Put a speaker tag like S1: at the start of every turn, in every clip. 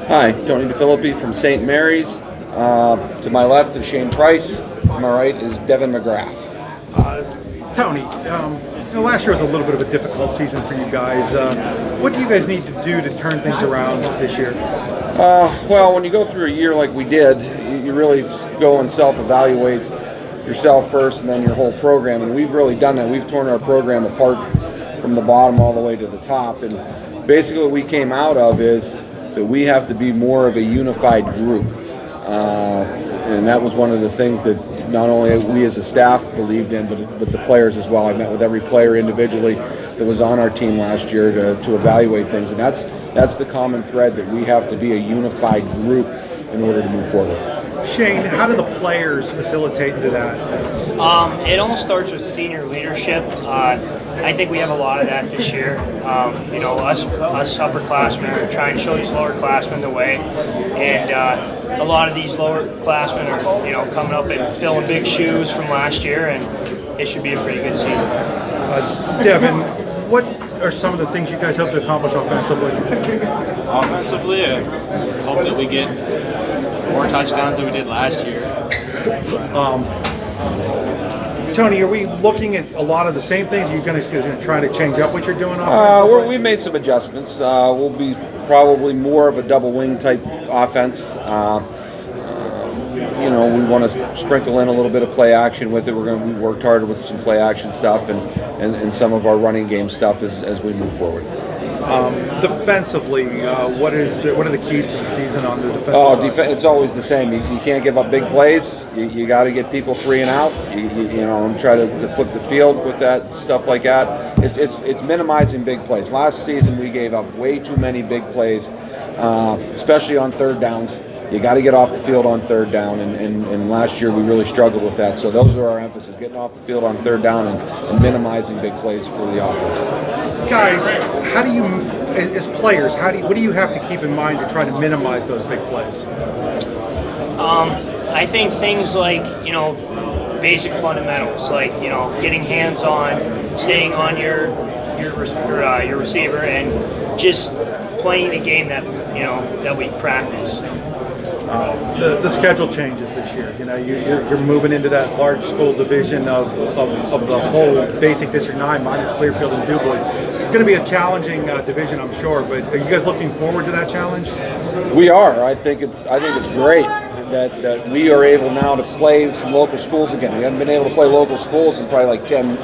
S1: Hi, Tony DeFilippi from St. Mary's. To my left is Shane Price. To my right is Devin McGrath.
S2: Tony, last year was a little bit of a difficult season for you guys. What do you guys need to do to turn things around this year?
S1: Well, when you go through a year like we did, you really go and self-evaluate yourself first and then your whole program. And we've really done that. We've torn our program apart from the bottom all the way to the top. And basically what we came out of is that we have to be more of a unified group. And that was one of the things that not only we as a staff believed in, but the players as well. I met with every player individually that was on our team last year to evaluate things. And that's the common thread, that we have to be a unified group in order to move forward.
S2: Shane, how do the players facilitate into that?
S3: It all starts with senior leadership. I think we have a lot of that this year. Us upperclassmen are trying to show these lowerclassmen the way, and a lot of these lowerclassmen are, coming up and filling big shoes from last year, and it should be a pretty good season.
S2: Devin, what are some of the things you guys hope to accomplish offensively?
S4: Offensively, I hope that we get more touchdowns than we did last year.
S2: Tony, are we looking at a lot of the same things? Are you going to try to change up what you're doing?
S1: We made some adjustments. We'll be probably more of a double wing type offense. We want to sprinkle in a little bit of play action with it. We worked harder with some play action stuff and some of our running game stuff as we move forward.
S2: Defensively, what are the keys to the season on the defensive side?
S1: It's always the same. You can't give up big plays. You got to get people 3 and out. And try to flip the field with that stuff like that. It's minimizing big plays. Last season we gave up way too many big plays, especially on third downs. You got to get off the field on third down, and last year we really struggled with that. So those are our emphasis: getting off the field on third down and minimizing big plays for the offense.
S2: Guys, how do you, as players, what do you have to keep in mind to try to minimize those big plays?
S3: I think things like basic fundamentals, like getting hands on, staying on your receiver, and just playing the game that we practice.
S2: The schedule changes this year. You're moving into that large school division of the whole basic District 9 minus Clearfield and Du Bois. It's going to be a challenging division, I'm sure. But are you guys looking forward to that challenge?
S1: We are. I think it's great that we are able now to play some local schools again. We haven't been able to play local schools in probably like 10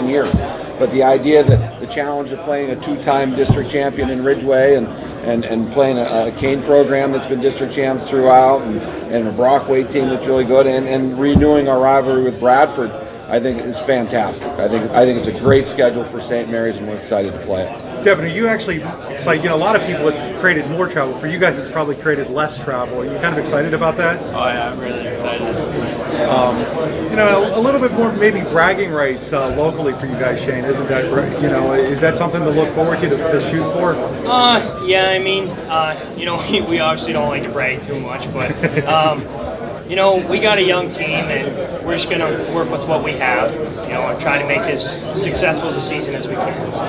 S1: years. But the idea that the challenge of playing a 2-time district champion in Ridgeway and playing a Kane program that's been district champs throughout, and a Brockway team that's really good, and renewing our rivalry with Bradford, I think is fantastic. I think it's a great schedule for St. Mary's, and we're excited to play it.
S2: Devin, are you actually excited? A lot of people, it's created more travel. For you guys, it's probably created less travel. Are you kind of excited about that?
S4: Oh yeah, I'm really excited.
S2: A little bit more maybe bragging rights locally for you guys, Shane, isn't that right? Is that something to look forward to shoot for?
S3: Yeah, I mean, we obviously don't like to brag too much, but we got a young team, and we're just going to work with what we have, and try to make as successful as a season as we can. So.